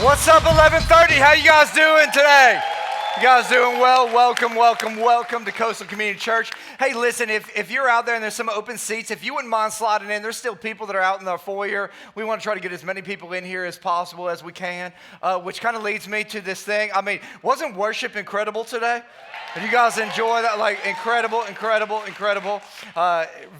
What's up, 1130? How you guys doing today? You guys doing well? Welcome to Coastal Community Church. Hey, listen, if you're out there and there's some open seats, if you wouldn't mind sliding in, there's still people that are out in the foyer. We want to try to get as many people in here as possible as we can, which kind of leads me to this thing. I mean, wasn't worship incredible today? Did you guys enjoy that? Like, incredible.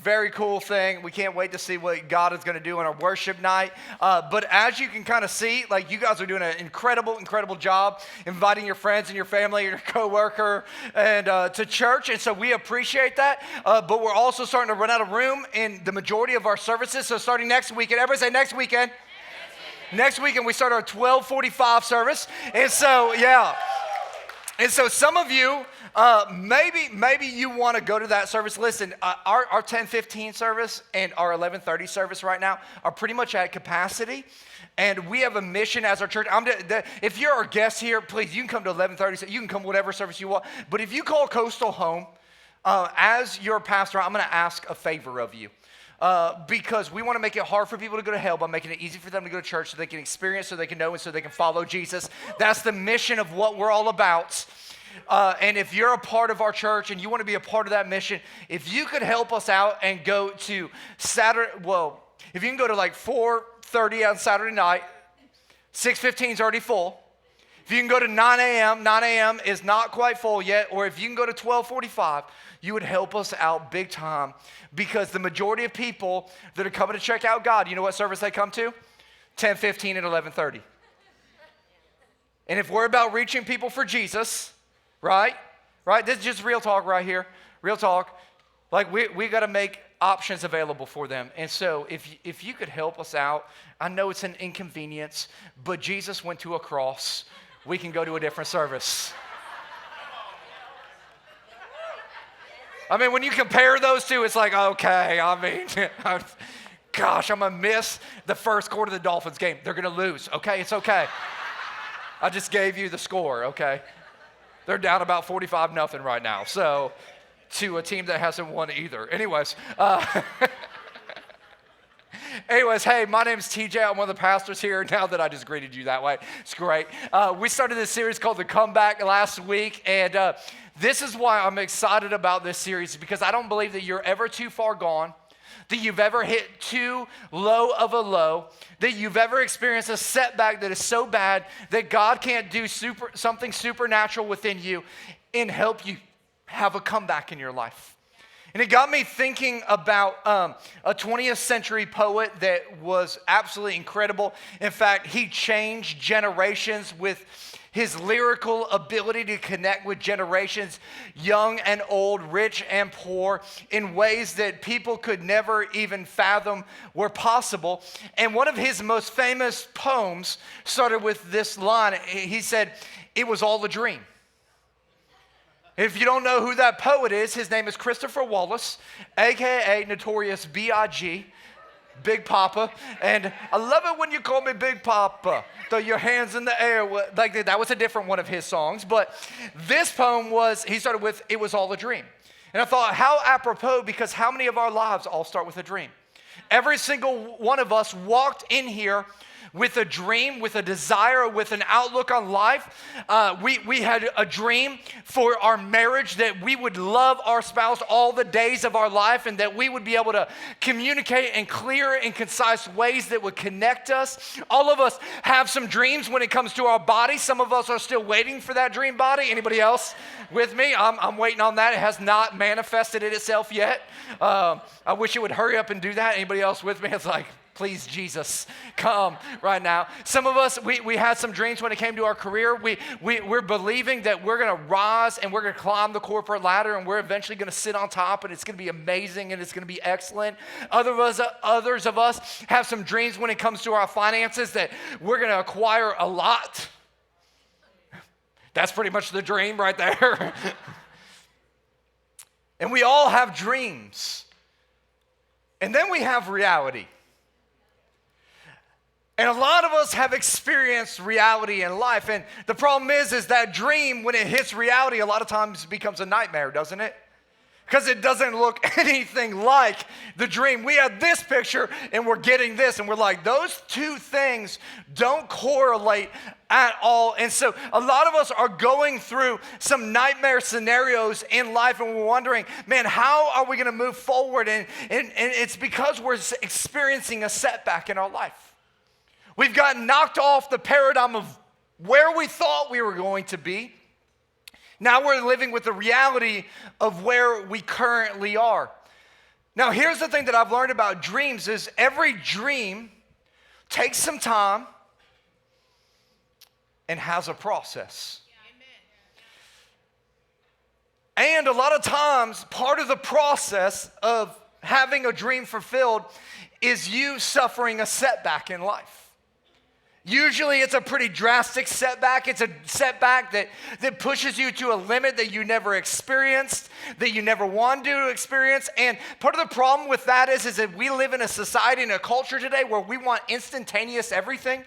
Very cool thing. We can't wait to see what God is going to do on our worship night. But as you can kind of see, like, you guys are doing an incredible job inviting your friends and your family, your coworker, and to church. And so we appreciate that. But we're also starting to run out of room in the majority of our services. So starting next weekend, everybody say next weekend. Next weekend we start our 12:45 service. And so, yeah. And so some of you, maybe you want to go to that service. Listen, our 10:15 service and our 11:30 service right now are pretty much at capacity. And we have a mission as our church. If you're our guest here, please, you can come to 11:30. You can come whatever service you want. But if you call Coastal home, as your pastor, I'm going to ask a favor of you. Because we want to make it hard for people to go to hell by making it easy for them to go to church so they can experience, so they can know, and so they can follow Jesus. That's the mission of what we're all about. And if you're a part of our church and you want to be a part of that mission, if you could help us out and go to Saturday, well, if you can go to like 4:30 on Saturday night, 6:15 is already full. If you can go to 9 a.m., 9 a.m. is not quite full yet, or if you can go to 12:45, you would help us out big time, because the majority of people that are coming to check out God, you know what service they come to? 10:15 and 11:30. And if we're about reaching people for Jesus, right? This is just real talk right here. Real talk. Like, we got to make options available for them. And so if you could help us out, I know it's an inconvenience, but Jesus went to a cross. We can go to a different service. I mean, when you compare those two, it's like, okay, I mean, gosh, I'm going to miss the first quarter of the Dolphins game. They're going to lose. Okay, it's okay. I just gave you the score, okay? They're down about 45-0 right now, so to a team that hasn't won either. Anyways, hey, my name's TJ. I'm one of the pastors here. Now that I just greeted you that way, it's great. We started this series called The Comeback last week, and this is why I'm excited about this series, because I don't believe that you're ever too far gone, that you've ever hit too low of a low, that you've ever experienced a setback that is so bad that God can't do something supernatural within you and help you have a comeback in your life. And it got me thinking about a 20th century poet that was absolutely incredible. In fact, he changed generations with his lyrical ability to connect with generations, young and old, rich and poor, in ways that people could never even fathom were possible. And one of his most famous poems started with this line. He said, "It was all a dream." If you don't know who that poet is, his name is Christopher Wallace, a.k.a. Notorious B.I.G., Big Papa. And I love it when you call me Big Papa. Throw your hands in the air. Like, that was a different one of his songs. But this poem he started with, "It was all a dream." And I thought, how apropos, because how many of our lives all start with a dream? Every single one of us walked in here with a dream, with a desire, with an outlook on life. We had a dream for our marriage, that we would love our spouse all the days of our life, and that we would be able to communicate in clear and concise ways that would connect us. All of us have some dreams when it comes to our body. Some of us are still waiting for that dream body. Anybody else with me? I'm waiting on that. It has not manifested itself yet. I wish it would hurry up and do that. Anybody else with me? It's like, please, Jesus, come right now. Some of us, we had some dreams when it came to our career. We're believing that we're going to rise and we're going to climb the corporate ladder, and we're eventually going to sit on top, and it's going to be amazing and it's going to be excellent. Others of us have some dreams when it comes to our finances, that we're going to acquire a lot. That's pretty much the dream right there. And we all have dreams. And then we have reality. And a lot of us have experienced reality in life. And the problem is that dream, when it hits reality, a lot of times becomes a nightmare, doesn't it? because it doesn't look anything like the dream. We have this picture and we're getting this, and we're like, those two things don't correlate at all. And so a lot of us are going through some nightmare scenarios in life, and we're wondering, man, how are we going to move forward? And it's because we're experiencing a setback in our life. We've gotten knocked off the paradigm of where we thought we were going to be. Now we're living with the reality of where we currently are. Now here's the thing that I've learned about dreams is every dream takes some time and has a process. And a lot of times, part of the process of having a dream fulfilled is you suffering a setback in life. Usually it's a pretty drastic setback. It's a setback that pushes you to a limit that you never experienced, that you never wanted to experience. And part of the problem with that is that we live in a society and a culture today where we want instantaneous everything.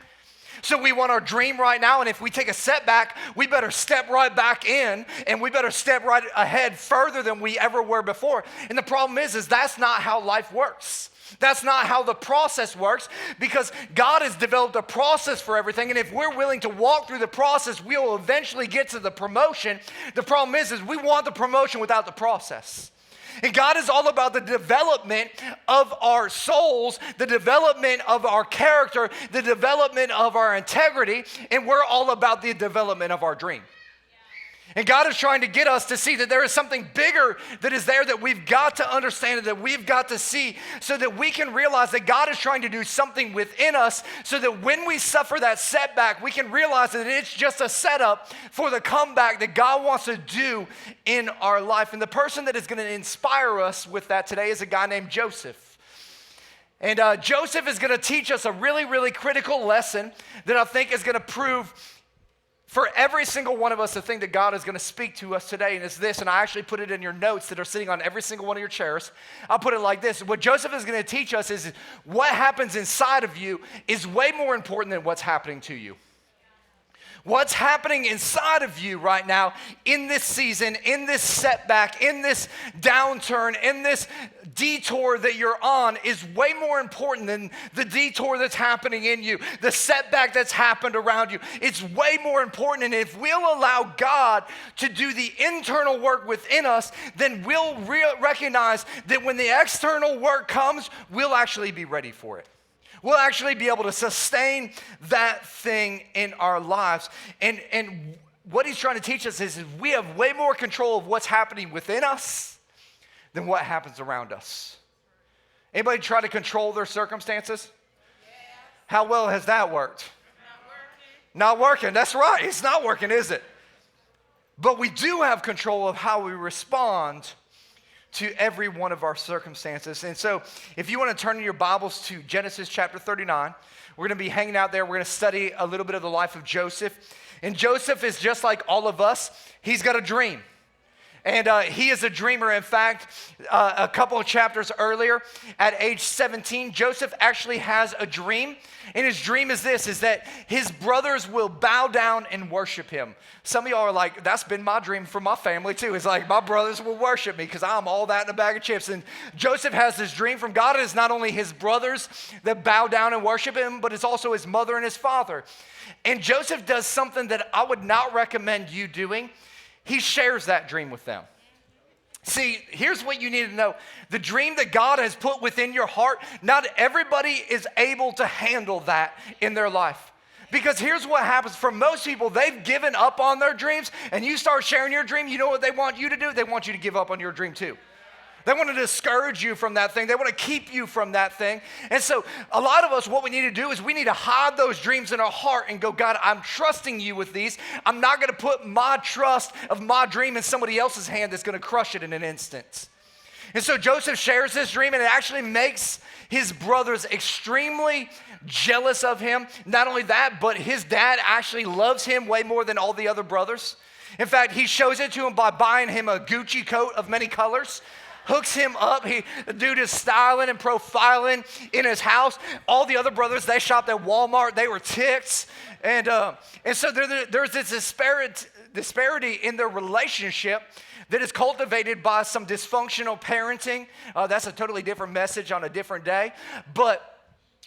So we want our dream right now, and if we take a setback, we better step right back in, and we better step right ahead further than we ever were before. And the problem is that's not how life works. That's not how the process works, because God has developed a process for everything, and if we're willing to walk through the process, we'll eventually get to the promotion. The problem is we want the promotion without the process. And God is all about the development of our souls, the development of our character, the development of our integrity, and we're all about the development of our dream. And God is trying to get us to see that there is something bigger that is there that we've got to understand and that we've got to see so that we can realize that God is trying to do something within us so that when we suffer that setback, we can realize that it's just a setup for the comeback that God wants to do in our life. And the person that is going to inspire us with that today is a guy named Joseph. And Joseph is going to teach us a really, really critical lesson that I think is going to prove for every single one of us, the thing that God is going to speak to us today, and it's this, and I actually put it in your notes that are sitting on every single one of your chairs. I'll put it like this. What Joseph is going to teach us is what happens inside of you is way more important than what's happening to you. What's happening inside of you right now in this season, in this setback, in this downturn, in this detour that you're on is way more important than the detour that's happening in you, the setback that's happened around you. It's way more important, and if we'll allow God to do the internal work within us, then we'll recognize that when the external work comes, we'll actually be ready for it. We'll actually be able to sustain that thing in our lives. And what he's trying to teach us is we have way more control of what's happening within us than what happens around us. Anybody try to control their circumstances? Yeah. How well has that worked? Not working. That's right. It's not working, is it? But we do have control of how we respond to every one of our circumstances. And so if you want to turn in your Bibles to Genesis chapter 39, we're going to be hanging out there. We're going to study a little bit of the life of Joseph. And Joseph is just like all of us. He's got a dream. And he is a dreamer. In fact, a couple of chapters earlier, at age 17, Joseph actually has a dream. And his dream is this, is that his brothers will bow down and worship him. Some of y'all are like, that's been my dream for my family too. It's like, my brothers will worship me because I'm all that in a bag of chips. And Joseph has this dream from God. It is not only his brothers that bow down and worship him, but it's also his mother and his father. And Joseph does something that I would not recommend you doing. He shares that dream with them. See, here's what you need to know. The dream that God has put within your heart, not everybody is able to handle that in their life. Because here's what happens. For most people, they've given up on their dreams, and you start sharing your dream, you know what they want you to do? They want you to give up on your dream too. They want to discourage you from that thing. They want to keep you from that thing. And so a lot of us, what we need to do is we need to hide those dreams in our heart and go, God, I'm trusting you with these. I'm not going to put my trust of my dream in somebody else's hand that's going to crush it in an instant. And so Joseph shares this dream, and it actually makes his brothers extremely jealous of him. Not only that, but his dad actually loves him way more than all the other brothers. In fact, he shows it to him by buying him a Gucci coat of many colors. Hooks him up. The dude is styling and profiling in his house. All the other brothers, they shopped at Walmart. They were ticked. And so there's this disparate disparity in their relationship that is cultivated by some dysfunctional parenting. That's a totally different message on a different day. But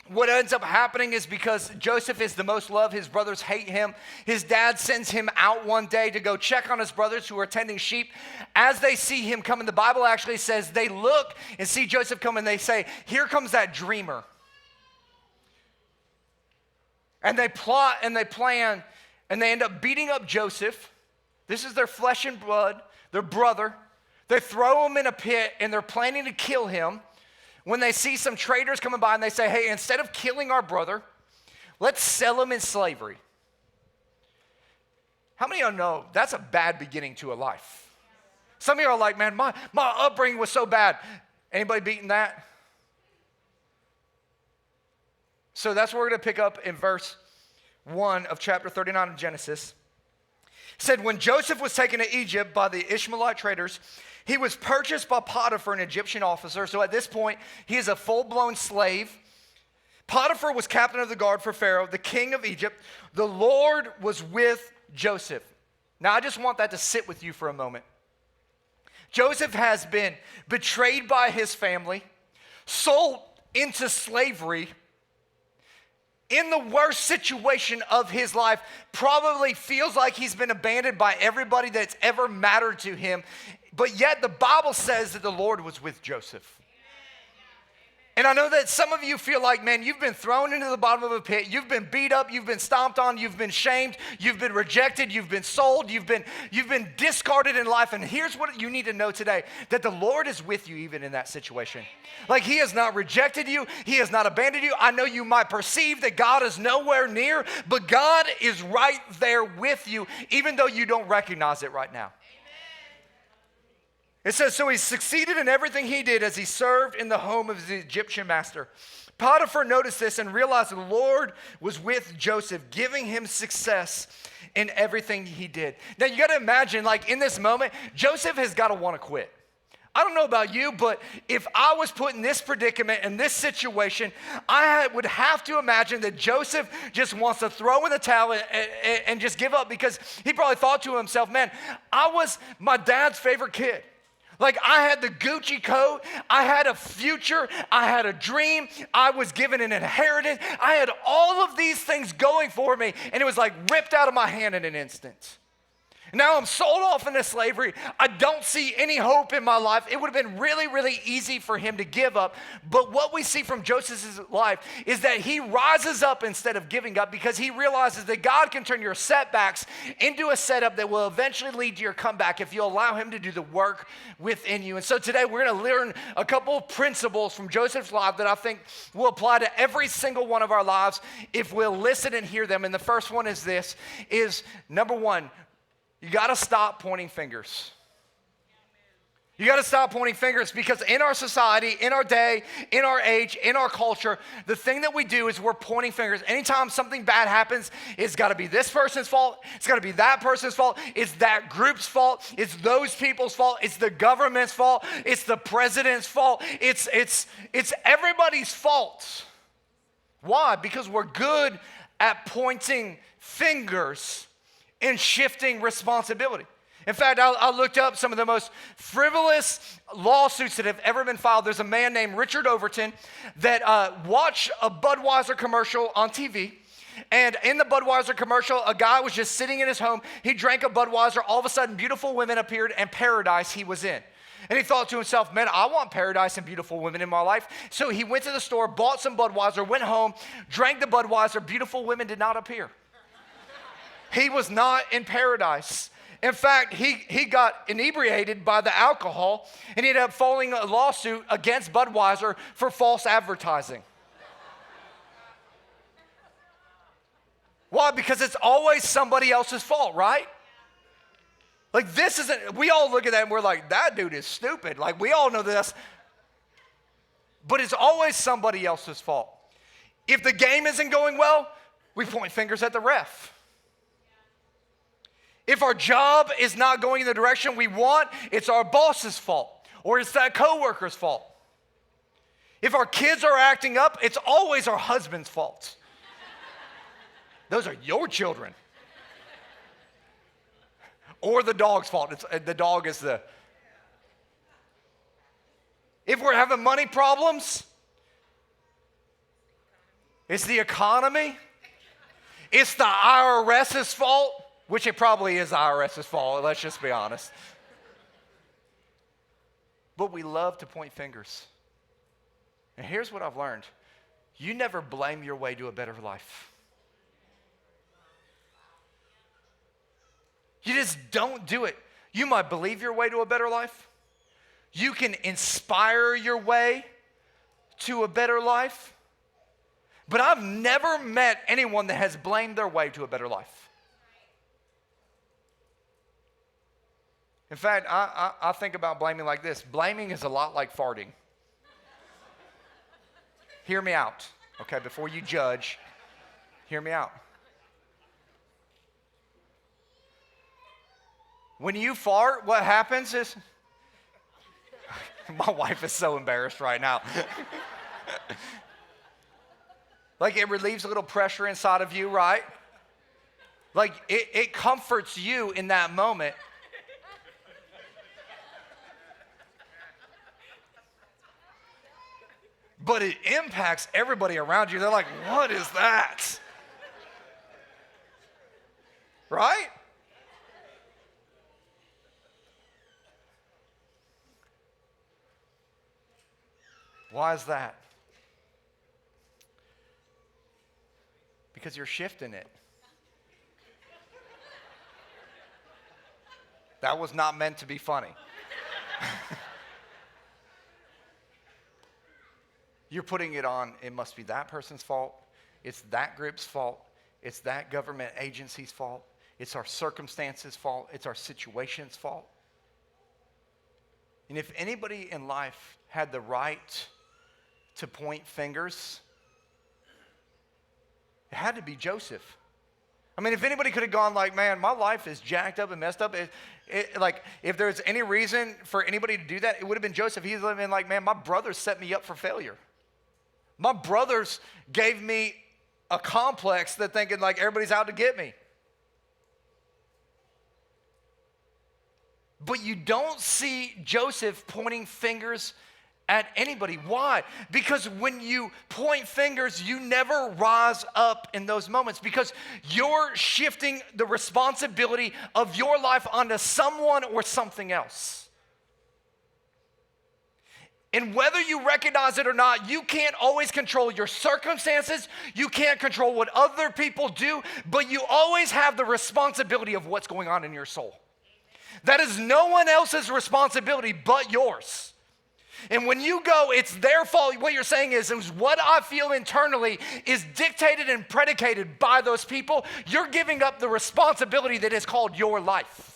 what ends up happening is because Joseph is the most loved, his brothers hate him. His dad sends him out one day to go check on his brothers who are tending sheep. As they see him coming, the Bible actually says they look and see Joseph come and they say, here comes that dreamer. And they plot and they plan and they end up beating up Joseph. This is their flesh and blood, their brother. They throw him in a pit and they're planning to kill him. When they see some traders coming by and they say, hey, instead of killing our brother, let's sell him in slavery. How many of you know that's a bad beginning to a life? Some of you are like, man, my upbringing was so bad. Anybody beating that? So that's where we're going to pick up in verse 1 of chapter 39 of Genesis. It said, when Joseph was taken to Egypt by the Ishmaelite traders, he was purchased by Potiphar, an Egyptian officer. So at this point, he is a full-blown slave. Potiphar was captain of the guard for Pharaoh, the king of Egypt. The Lord was with Joseph. Now, I just want that to sit with you for a moment. Joseph has been betrayed by his family, sold into slavery, in the worst situation of his life, probably feels like he's been abandoned by everybody that's ever mattered to him. But yet the Bible says that the Lord was with Joseph. And I know that some of you feel like, man, you've been thrown into the bottom of a pit. You've been beat up. You've been stomped on. You've been shamed. You've been rejected. You've been sold. You've been discarded in life. And here's what you need to know today, that the Lord is with you even in that situation. Like he has not rejected you. He has not abandoned you. I know you might perceive that God is nowhere near, but God is right there with you, even though you don't recognize it right now. It says, so he succeeded in everything he did as he served in the home of his Egyptian master. Potiphar noticed this and realized the Lord was with Joseph, giving him success in everything he did. Now you got to imagine, like in this moment, Joseph has got to want to quit. I don't know about you, but if I was put in this predicament, in this situation, I would have to imagine that Joseph just wants to throw in the towel and just give up, because he probably thought to himself, man, I was my dad's favorite kid. Like I had the Gucci coat, I had a future, I had a dream, I was given an inheritance, I had all of these things going for me, and it was like ripped out of my hand in an instant. Now I'm sold off into slavery. I don't see any hope in my life. It would have been really, really easy for him to give up. But what we see from Joseph's life is that he rises up instead of giving up, because he realizes that God can turn your setbacks into a setup that will eventually lead to your comeback if you allow him to do the work within you. And so today we're going to learn a couple of principles from Joseph's life that I think will apply to every single one of our lives if we'll listen and hear them. And the first one is this, is number one, you got to stop pointing fingers. You got to stop pointing fingers, because in our society, in our day, in our age, in our culture, the thing that we do is we're pointing fingers. Anytime something bad happens, it's got to be this person's fault. It's got to be that person's fault. It's that group's fault. It's those people's fault. It's the government's fault. It's the president's fault. It's everybody's fault. Why? Because we're good at pointing fingers and shifting responsibility. In fact, I looked up some of the most frivolous lawsuits that have ever been filed. There's a man named Richard Overton that watched a Budweiser commercial on TV. And in the Budweiser commercial, a guy was just sitting in his home. He drank a Budweiser. All of a sudden, beautiful women appeared, and paradise he was in. And he thought to himself, man, I want paradise and beautiful women in my life. So he went to the store, bought some Budweiser, went home, drank the Budweiser. Beautiful women did not appear. He was not in paradise. In fact, he got inebriated by the alcohol, and he ended up filing a lawsuit against Budweiser for false advertising. Why? Because it's always somebody else's fault, right? Like this isn't, we all look at that and we're like, that dude is stupid. Like we all know this. But it's always somebody else's fault. If the game isn't going well, we point fingers at the ref. If our job is not going in the direction we want, it's our boss's fault, or it's that coworker's fault. If our kids are acting up, it's always our husband's fault. Those are your children. or the dog's fault. The dog is the... If we're having money problems, it's the economy. It's the IRS's fault, which it probably is the IRS's fault, let's just be honest. But we love to point fingers. And here's what I've learned. You never blame your way to a better life. You just don't do it. You might believe your way to a better life. You can inspire your way to a better life. But I've never met anyone that has blamed their way to a better life. In fact, I think about blaming like this. Blaming is a lot like farting. Hear me out, okay? Before you judge, hear me out. When you fart, what happens is... My wife is so embarrassed right now. Like it relieves a little pressure inside of you, right? Like it comforts you in that moment. But it impacts everybody around you. They're like, what is that? Right? Why is that? Because you're shifting it. That was not meant to be funny. You're putting it on, it must be that person's fault. It's that group's fault. It's that government agency's fault. It's our circumstances' fault. It's our situation's fault. And if anybody in life had the right to point fingers, it had to be Joseph. I mean, if anybody could have gone like, man, my life is jacked up and messed up. Like, if there's any reason for anybody to do that, it would have been Joseph. He's living like, man, my brothers set me up for failure. My brothers gave me a complex that thinking like everybody's out to get me. But you don't see Joseph pointing fingers at anybody. Why? Because when you point fingers, you never rise up in those moments because you're shifting the responsibility of your life onto someone or something else. And whether you recognize it or not, you can't always control your circumstances. You can't control what other people do, but you always have the responsibility of what's going on in your soul. That is no one else's responsibility but yours. And when you go, it's their fault. What you're saying is what I feel internally is dictated and predicated by those people. You're giving up the responsibility that is called your life.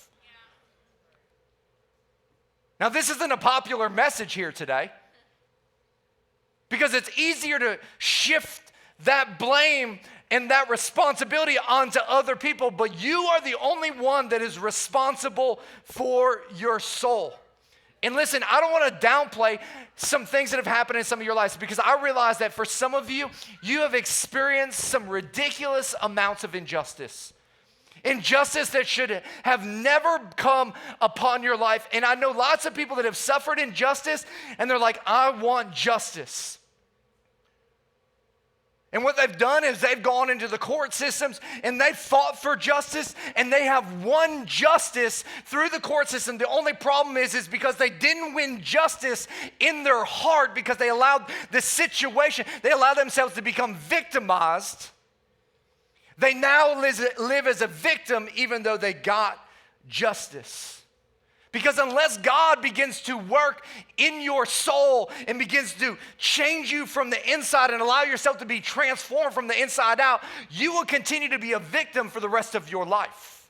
Now, this isn't a popular message here today because it's easier to shift that blame and that responsibility onto other people, but you are the only one that is responsible for your soul. And listen, I don't want to downplay some things that have happened in some of your lives because I realize that for some of you, you have experienced some ridiculous amounts of injustice. Injustice that should have never come upon your life. And I know lots of people that have suffered injustice and they're like, I want justice. And what they've done is they've gone into the court systems and they've fought for justice and they have won justice through the court system. The only problem is because they didn't win justice in their heart because they allowed the situation, they allowed themselves to become victimized. They now live as a victim even though they got justice. Because unless God begins to work in your soul and begins to change you from the inside and allow yourself to be transformed from the inside out, you will continue to be a victim for the rest of your life.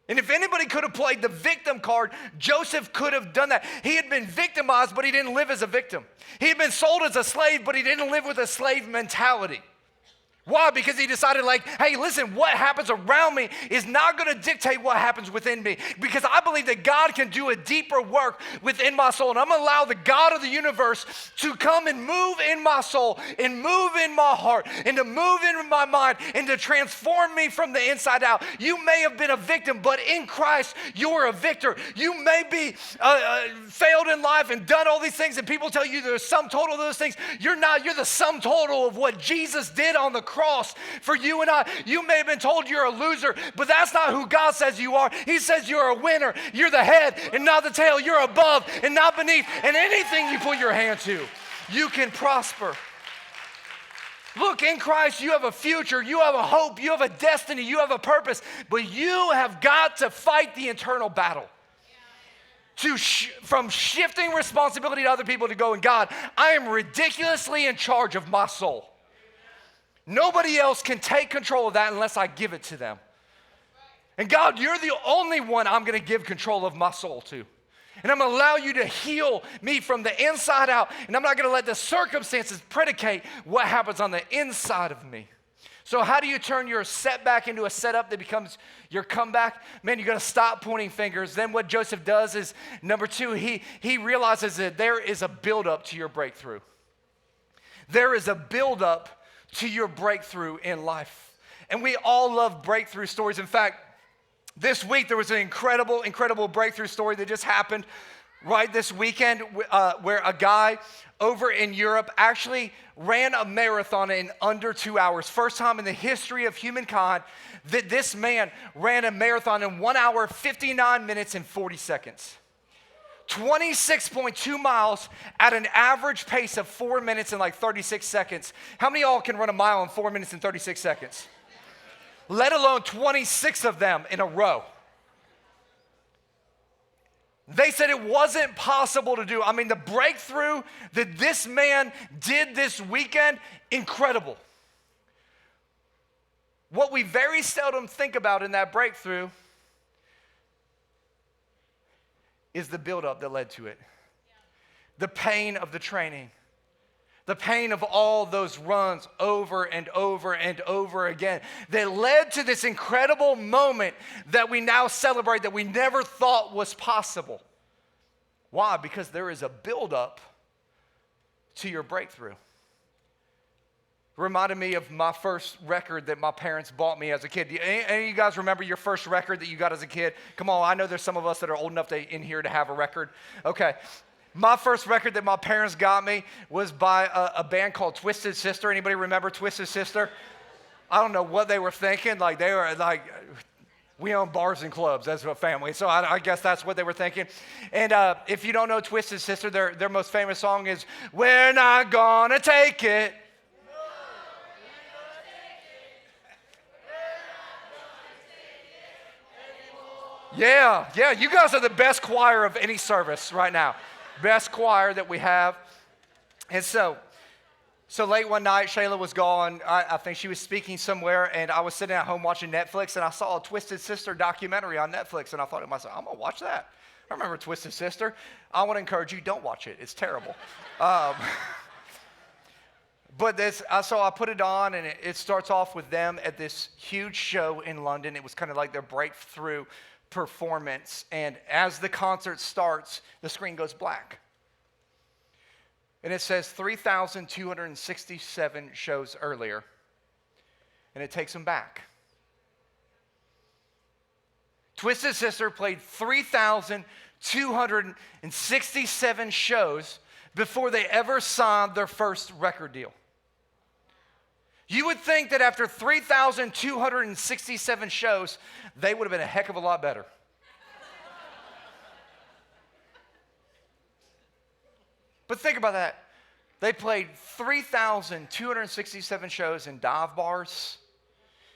And if anybody could have played the victim card, Joseph could have done that. He had been victimized, but he didn't live as a victim. He had been sold as a slave, but he didn't live with a slave mentality. Why? Because he decided hey, listen, what happens around me is not going to dictate what happens within me. Because I believe that God can do a deeper work within my soul. And I'm going to allow the God of the universe to come and move in my soul and move in my heart and to move in my mind and to transform me from the inside out. You may have been a victim, but in Christ, you're a victor. You may be failed in life and done all these things, and people tell you the sum total of those things. You're not. You're the sum total of what Jesus did on the cross for you and I. You may have been told you're a loser, but that's not who God says you are. He says you're a winner. You're the head and not the tail. You're above and not beneath. And anything you put your hand to, you can prosper. Look, in Christ, you have a future, you have a hope, you have a destiny, you have a purpose, but you have got to fight the internal battle. From shifting responsibility to other people to going, God, I am ridiculously in charge of my soul. Nobody else can take control of that unless I give it to them. And God, you're the only one I'm going to give control of my soul to. And I'm going to allow you to heal me from the inside out. And I'm not going to let the circumstances predicate what happens on the inside of me. So how do you turn your setback into a setup that becomes your comeback? Man, you got to stop pointing fingers. Then what Joseph does is, number two, he realizes that there is a buildup to your breakthrough. There is a buildup to your breakthrough in life. And we all love breakthrough stories. In fact, this week there was an incredible breakthrough story that just happened right this weekend where a guy over in Europe actually ran a marathon in under 2 hours. First time in the history of humankind that this man ran a marathon in 1 hour, 59 minutes, and 40 seconds. 26.2 miles at an average pace of 4 minutes and 36 seconds. How many of y'all can run a mile in 4 minutes and 36 seconds? Let alone 26 of them in a row. They said it wasn't possible to do. I mean, the breakthrough that this man did this weekend, incredible. What we very seldom think about in that breakthrough is the buildup that led to it. The pain of the training. The pain of all those runs over and over and over again that led to this incredible moment that we now celebrate that we never thought was possible. Why? Because there is a buildup to your breakthrough. Reminded me of my first record that my parents bought me as a kid. Any of you guys remember your first record that you got as a kid? Come on, I know there's some of us that are old enough in here to have a record. Okay. My first record that my parents got me was by a band called Twisted Sister. Anybody remember Twisted Sister? I don't know what they were thinking. They were we own bars and clubs as a family. So I guess that's what they were thinking. And if you don't know Twisted Sister, their most famous song is, "We're Not Gonna Take It." Yeah, you guys are the best choir of any service right now. Best choir that we have. And so late one night, Shayla was gone. I think she was speaking somewhere, and I was sitting at home watching Netflix, and I saw a Twisted Sister documentary on Netflix, and I thought to myself, I'm going to watch that. I remember Twisted Sister. I want to encourage you, don't watch it. It's terrible. So I put it on, and it starts off with them at this huge show in London. It was kind of like their breakthrough performance, and as the concert starts, the screen goes black. And it says 3,267 shows earlier, and it takes them back. Twisted Sister played 3,267 shows before they ever signed their first record deal. You would think that after 3,267 shows, they would have been a heck of a lot better. But think about that. They played 3,267 shows in dive bars,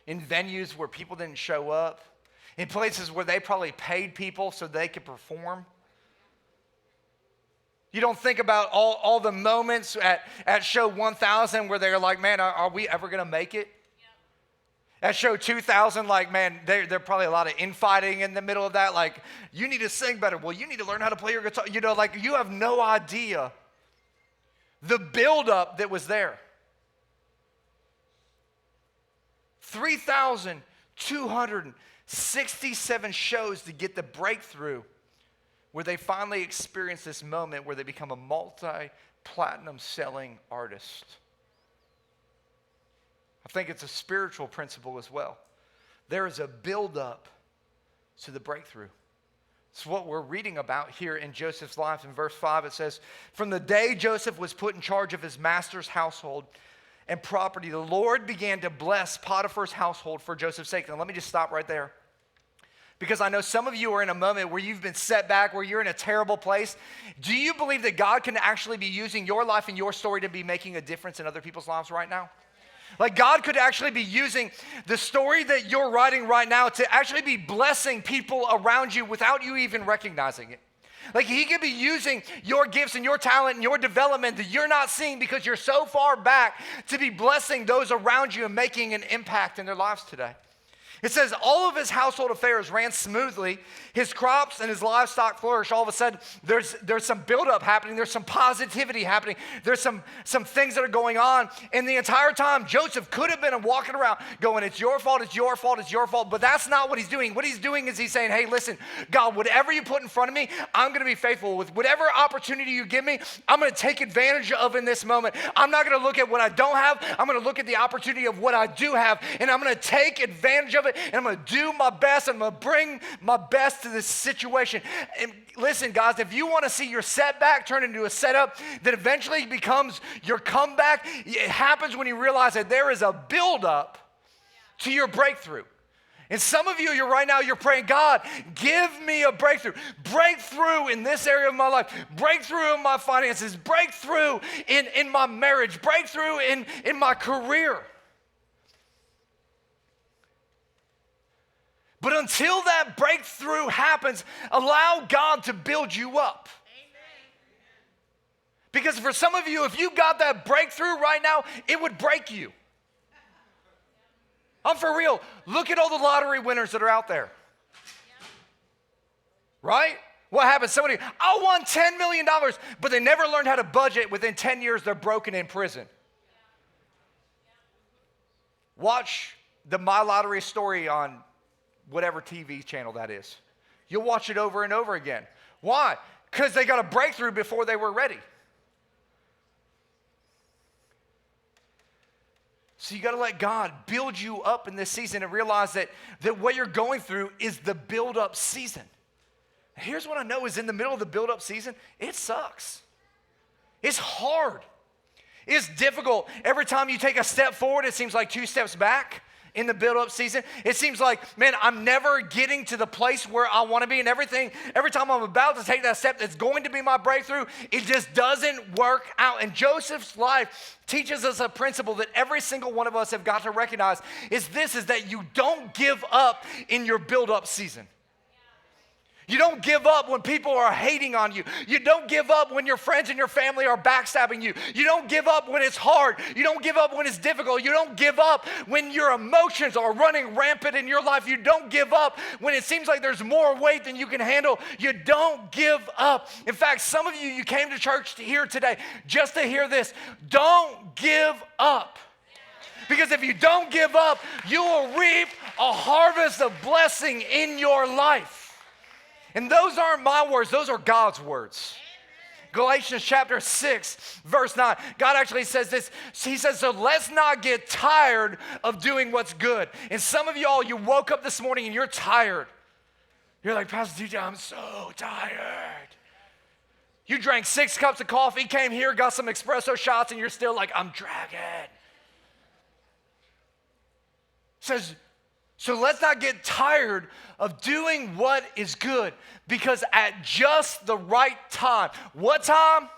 in venues where people didn't show up, in places where they probably paid people so they could perform. You don't think about all the moments at show 1,000 where they're like, man, are we ever going to make it? Yeah. At show 2,000, man, there probably a lot of infighting in the middle of that. You need to sing better. Well, you need to learn how to play your guitar. You have no idea the buildup that was there. 3,267 shows to get the breakthrough where they finally experience this moment where they become a multi-platinum selling artist. I think it's a spiritual principle as well. There is a buildup to the breakthrough. It's what we're reading about here in Joseph's life. In verse 5, it says, from the day Joseph was put in charge of his master's household and property, the Lord began to bless Potiphar's household for Joseph's sake. Now, let me just stop right there. Because I know some of you are in a moment where you've been set back, where you're in a terrible place. Do you believe that God can actually be using your life and your story to be making a difference in other people's lives right now? Like God could actually be using the story that you're writing right now to actually be blessing people around you without you even recognizing it. Like he could be using your gifts and your talent and your development that you're not seeing because you're so far back to be blessing those around you and making an impact in their lives today. It says all of his household affairs ran smoothly. His crops and his livestock flourished. All of a sudden, there's some buildup happening. There's some positivity happening. There's some things that are going on. And the entire time, Joseph could have been walking around going, it's your fault, it's your fault, it's your fault. But that's not what he's doing. What he's doing is he's saying, hey, listen, God, whatever you put in front of me, I'm going to be faithful with. Whatever opportunity you give me, I'm going to take advantage of in this moment. I'm not going to look at what I don't have. I'm going to look at the opportunity of what I do have. And I'm going to take advantage of it. And I'm going to do my best. I'm going to bring my best to this situation. And listen, guys, if you want to see your setback turn into a setup that eventually becomes your comeback, it happens when you realize that there is a buildup to your breakthrough. And some of you, right now, you're praying, God, give me a breakthrough. Breakthrough in this area of my life. Breakthrough in my finances. Breakthrough in my marriage. Breakthrough in my career. But until that breakthrough happens, allow God to build you up. Because for some of you, if you got that breakthrough right now, it would break you. I'm for real. Look at all the lottery winners that are out there. Right? What happens? Somebody, I won $10 million, but they never learned how to budget. Within 10 years, they're broken in prison. Watch the My Lottery story on whatever TV channel that is. You'll watch it over and over again. Why? Because they got a breakthrough before they were ready. So you got to let God build you up in this season and realize that what you're going through is the build-up season. Here's what I know is in the middle of the build-up season, it sucks. It's hard. It's difficult. Every time you take a step forward, it seems like 2 steps back. In the build-up season, it seems like, man, I'm never getting to the place where I want to be, and every time I'm about to take that step that's going to be my breakthrough, it just doesn't work out. And Joseph's life teaches us a principle that every single one of us have got to recognize is that you don't give up in your build-up season. You don't give up when people are hating on you. You don't give up when your friends and your family are backstabbing you. You don't give up when it's hard. You don't give up when it's difficult. You don't give up when your emotions are running rampant in your life. You don't give up when it seems like there's more weight than you can handle. You don't give up. In fact, some of you came to church here today just to hear this. Don't give up. Because if you don't give up, you will reap a harvest of blessing in your life. And those aren't my words, those are God's words. Galatians chapter 6, verse 9. God actually says this. He says, so let's not get tired of doing what's good. And some of y'all, you woke up this morning and you're tired. You're like, Pastor DJ, I'm so tired. You drank 6 cups of coffee, came here, got some espresso shots, and you're still like, I'm dragging. Says, so let's not get tired of doing what is good, because at just the right time. What time? Right time.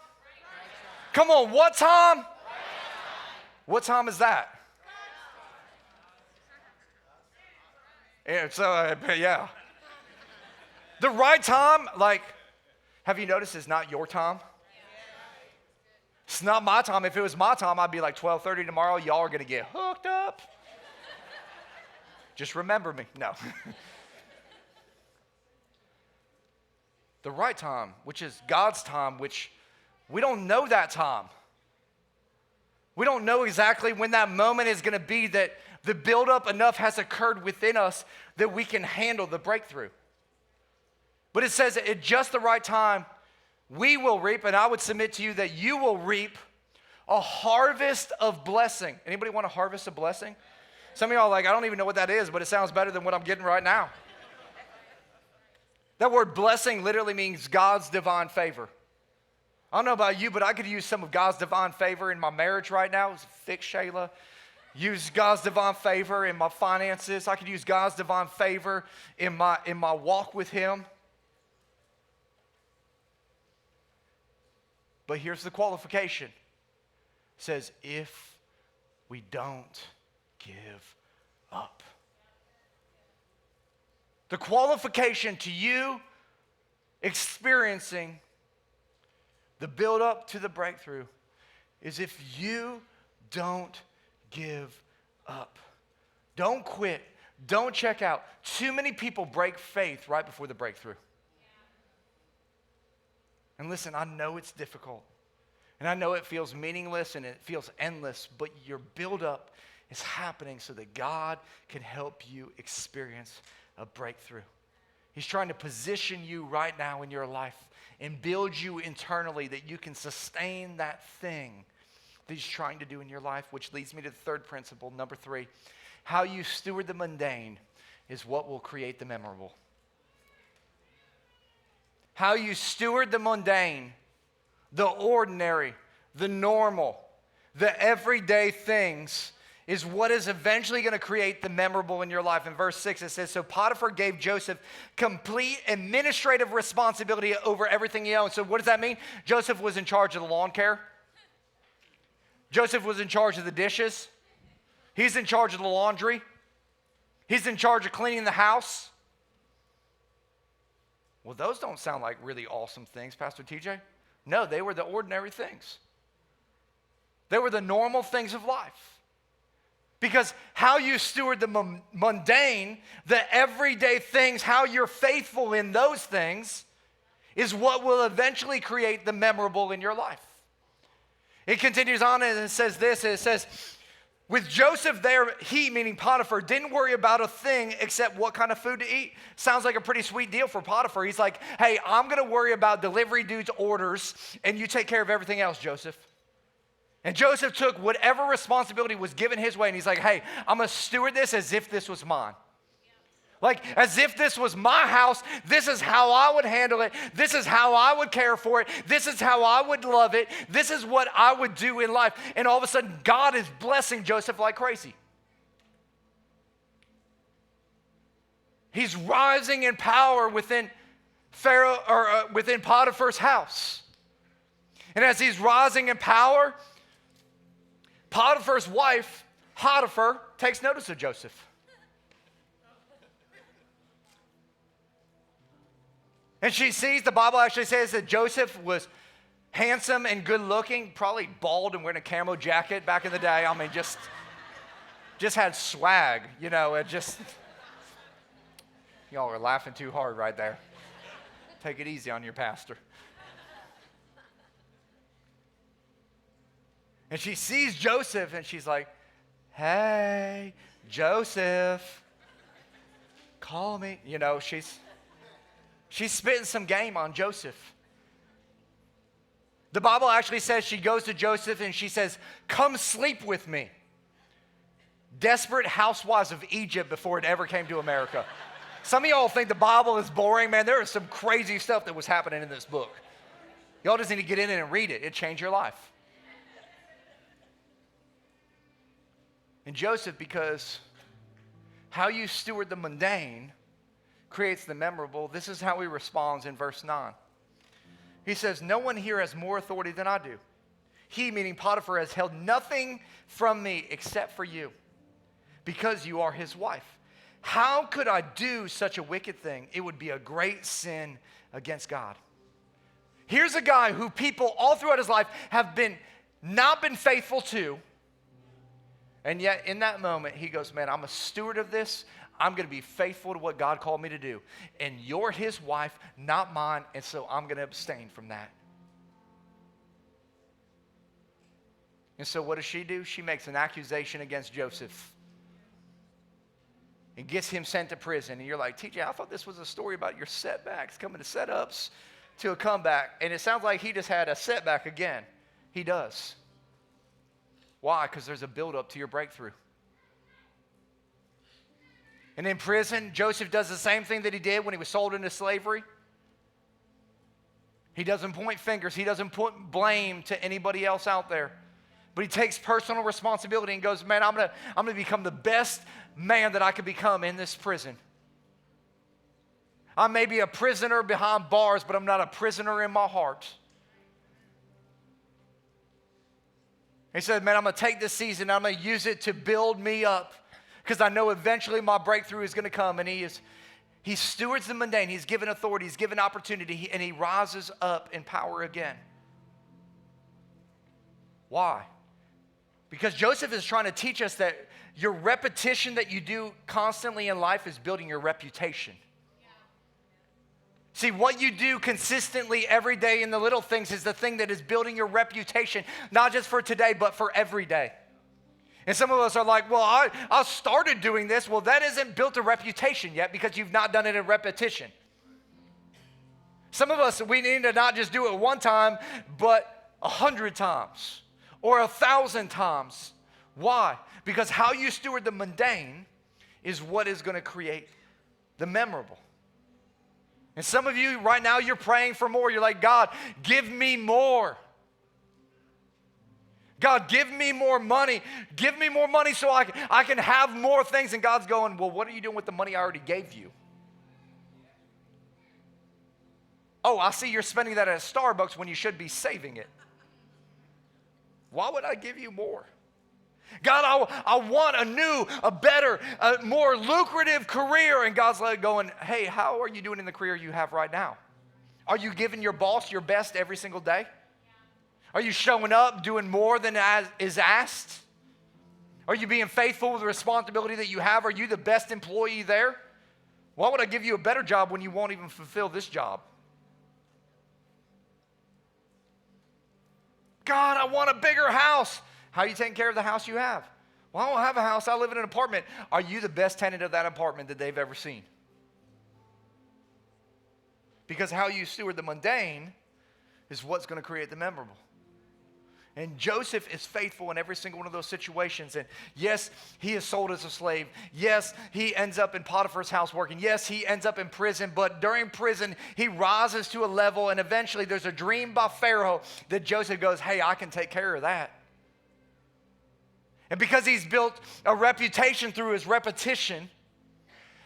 Come on, what time? Right time. What time is that? Yeah. The right time, like, have you noticed it's not your time? It's not my time. If it was my time, I'd be like 12:30 tomorrow. Y'all are going to get hooked up. Just remember me. No. The right time, which is God's time, which we don't know that time. We don't know exactly when that moment is going to be that The buildup enough has occurred within us that we can handle the breakthrough. But it says at just the right time, we will reap, and I would submit to you that you will reap a harvest of blessing. Anybody want a harvest of blessing? Some of y'all are like, I don't even know what that is, but it sounds better than what I'm getting right now. That word blessing literally means God's divine favor. I don't know about you, but I could use some of God's divine favor in my marriage right now. Fix Shayla. Use God's divine favor in my finances. I could use God's divine favor in my walk with Him. But here's the qualification. It says, if we don't give up. The qualification to you experiencing the build up to the breakthrough is if you don't give up. Don't quit. Don't check out. Too many people break faith right before the breakthrough. And listen, I know it's difficult. And I know it feels meaningless and it feels endless, but your buildup is happening so that God can help you experience a breakthrough. He's trying to position you right now in your life and build you internally that you can sustain that thing that He's trying to do in your life, which leads me to the third principle, number 3. How you steward the mundane is what will create the memorable. How you steward the mundane, the ordinary, the normal, the everyday things is what is eventually going to create the memorable in your life. In verse 6 it says, so Potiphar gave Joseph complete administrative responsibility over everything he owned. So what does that mean? Joseph was in charge of the lawn care. Joseph was in charge of the dishes. He's in charge of the laundry. He's in charge of cleaning the house. Well, those don't sound like really awesome things, Pastor TJ. No, they were the ordinary things. They were the normal things of life. Because how you steward the mundane, the everyday things, how you're faithful in those things is what will eventually create the memorable in your life. It continues on and it says this, it says, with Joseph there, he, meaning Potiphar, didn't worry about a thing except what kind of food to eat. Sounds like a pretty sweet deal for Potiphar. He's like, hey, I'm going to worry about delivery dude's orders, and you take care of everything else, Joseph. And Joseph took whatever responsibility was given his way, and he's like, hey, I'm going to steward this as if this was mine. Like, as if this was my house, this is how I would handle it. This is how I would care for it. This is how I would love it. This is what I would do in life. And all of a sudden, God is blessing Joseph like crazy. He's rising in power within Pharaoh or within Potiphar's house. And as he's rising in power, Potiphar's wife, Potiphar, takes notice of Joseph. And she sees, the Bible actually says that Joseph was handsome and good looking, probably bald and wearing a camo jacket back in the day. I mean, just had swag, you know, it just, y'all are laughing too hard right there. Take it easy on your pastor. And she sees Joseph and she's like, hey, Joseph, call me. You know, she's spitting some game on Joseph. The Bible actually says she goes to Joseph and she says, come sleep with me. Desperate housewives of Egypt before it ever came to America. Some of y'all think the Bible is boring. Man, there is some crazy stuff that was happening in this book. Y'all just need to get in it and read it. It'll change your life. And Joseph, because how you steward the mundane creates the memorable, this is how he responds in verse 9. He says, no one here has more authority than I do. He, meaning Potiphar, has held nothing from me except for you, because you are his wife. How could I do such a wicked thing? It would be a great sin against God. Here's a guy who people all throughout his life have not been faithful to, and yet in that moment he goes, man, I'm a steward of this. I'm going to be faithful to what God called me to do. And you're his wife, not mine, and so I'm going to abstain from that. And so what does she do? She makes an accusation against Joseph. and gets him sent to prison. And you're like, TJ, I thought this was a story about your setbacks coming to setups to a comeback. And it sounds like he just had a setback again. He does. Why? Because there's a buildup to your breakthrough. And in prison, Joseph does the same thing that he did when he was sold into slavery. He doesn't point fingers. He doesn't put blame to anybody else out there. But he takes personal responsibility and goes, man, I'm gonna become the best man that I could become in this prison. I may be a prisoner behind bars, but I'm not a prisoner in my heart. He said, man, I'm going to take this season, I'm going to use it to build me up because I know eventually my breakthrough is going to come. And he stewards the mundane. He's given authority. He's given opportunity. And he rises up in power again. Why? Because Joseph is trying to teach us that your repetition that you do constantly in life is building your reputation. See, what you do consistently every day in the little things is the thing that is building your reputation, not just for today, but for every day. And some of us are like, well, I started doing this. Well, that isn't built a reputation yet because you've not done it in repetition. Some of us, we need to not just do it one time, but 100 times or 1,000 times. Why? Because how you steward the mundane is what is going to create the memorable. And some of you right now, you're praying for more. You're like, God, give me more. God, give me more money. Give me more money so I can have more things. And God's going, well, what are you doing with the money I already gave you? Oh, I see you're spending that at Starbucks when you should be saving it. Why would I give you more? God, I want a new, a better, a more lucrative career. And God's like going, hey, how are you doing in the career you have right now? Are you giving your boss your best every single day? Are you showing up, doing more than is asked? Are you being faithful with the responsibility that you have? Are you the best employee there? Why would I give you a better job when you won't even fulfill this job? God, I want a bigger house. How are you taking care of the house you have? Well, I don't have a house. I live in an apartment. Are you the best tenant of that apartment that they've ever seen? Because how you steward the mundane is what's going to create the memorable. And Joseph is faithful in every single one of those situations. And yes, he is sold as a slave. Yes, he ends up in Potiphar's house working. Yes, he ends up in prison. But during prison, he rises to a level. And eventually there's a dream by Pharaoh that Joseph goes, hey, I can take care of that. And because he's built a reputation through his repetition,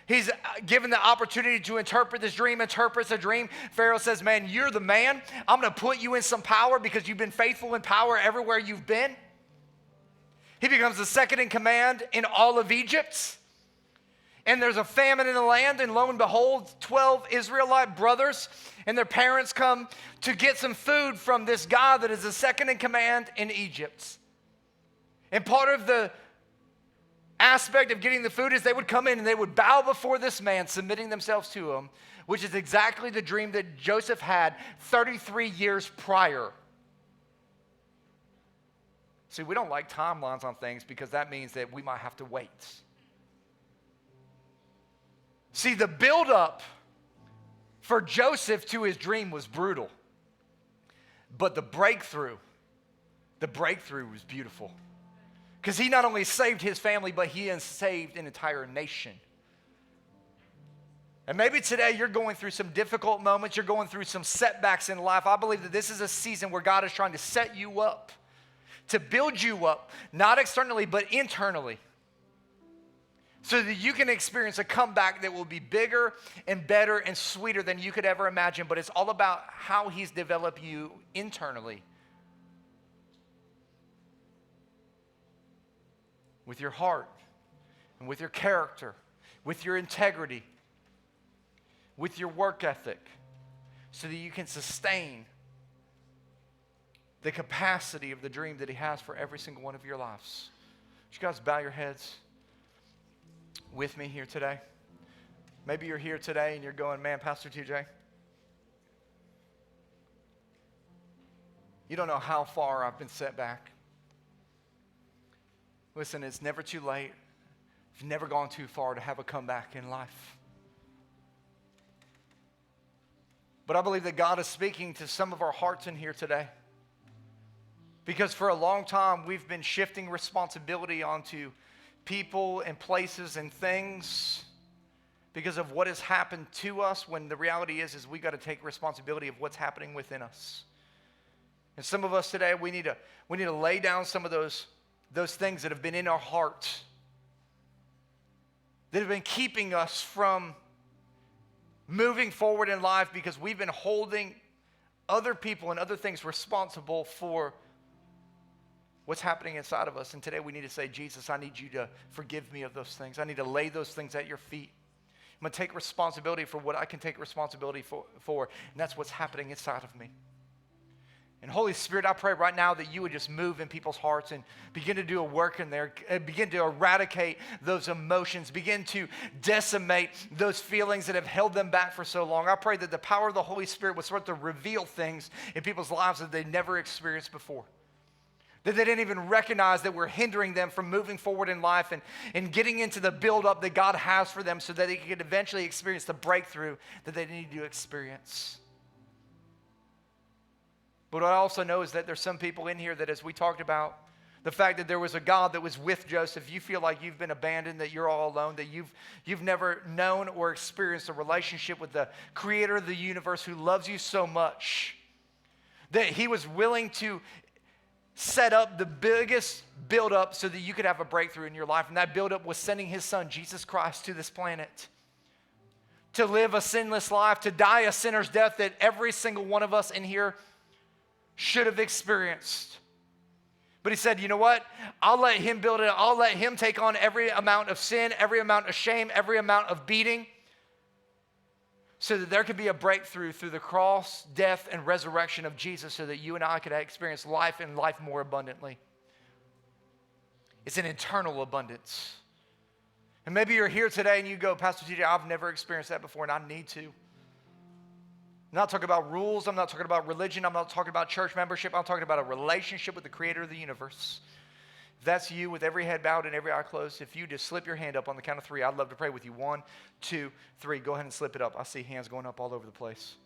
he's given the opportunity to interpret this dream, interprets a dream. Pharaoh says, man, you're the man. I'm going to put you in some power because you've been faithful in power everywhere you've been. He becomes the second in command in all of Egypt. And there's a famine in the land, and lo and behold, 12 Israelite brothers and their parents come to get some food from this guy that is the second in command in Egypt. And part of the aspect of getting the food is they would come in and they would bow before this man, submitting themselves to him, which is exactly the dream that Joseph had 33 years prior. See, we don't like timelines on things because that means that we might have to wait. See, the buildup for Joseph to his dream was brutal, but the breakthrough was beautiful. Because he not only saved his family, but he has saved an entire nation. And maybe today you're going through some difficult moments. You're going through some setbacks in life. I believe that this is a season where God is trying to set you up, to build you up, not externally, but internally, so that you can experience a comeback that will be bigger and better and sweeter than you could ever imagine. But it's all about how he's developed you internally. With your heart, and with your character, with your integrity, with your work ethic, so that you can sustain the capacity of the dream that he has for every single one of your lives. Would you guys bow your heads with me here today? Maybe you're here today and you're going, man, Pastor TJ, you don't know how far I've been set back. Listen, it's never too late You've never gone too far to have a comeback in life. But I believe that God is speaking to some of our hearts in here today. Because for a long time, we've been shifting responsibility onto people and places and things because of what has happened to us, when the reality is we got to take responsibility of what's happening within us. And some of us today, we need to lay down some of those things that have been in our heart, that have been keeping us from moving forward in life, because we've been holding other people and other things responsible for what's happening inside of us. And today we need to say, Jesus, I need you to forgive me of those things. I need to lay those things at your feet. I'm going to take responsibility for what I can take responsibility for, and that's what's happening inside of me. And Holy Spirit, I pray right now that you would just move in people's hearts and begin to do a work in there, begin to eradicate those emotions, begin to decimate those feelings that have held them back for so long. I pray that the power of the Holy Spirit would start to reveal things in people's lives that they never experienced before, that they didn't even recognize that we're hindering them from moving forward in life and getting into the buildup that God has for them so that they can eventually experience the breakthrough that they need to experience. But what I also know is that there's some people in here that, as we talked about, the fact that there was a God that was with Joseph, you feel like you've been abandoned, that you're all alone, that you've never known or experienced a relationship with the creator of the universe who loves you so much that he was willing to set up the biggest buildup so that you could have a breakthrough in your life. And that buildup was sending his son, Jesus Christ, to this planet to live a sinless life, to die a sinner's death that every single one of us in here should have experienced. But he said, you know what? I'll let him build it. I'll let him take on every amount of sin, every amount of shame, every amount of beating, so that there could be a breakthrough through the cross, death, and resurrection of Jesus, so that you and I could experience life and life more abundantly. It's an eternal abundance. And maybe you're here today and you go, Pastor TJ, I've never experienced that before and I need to. I'm not talking about rules. I'm not talking about religion. I'm not talking about church membership. I'm talking about a relationship with the creator of the universe. If that's you, with every head bowed and every eye closed, if you just slip your hand up on the count of three, I'd love to pray with you. 1, 2, 3. Go ahead and slip it up. I see hands going up all over the place.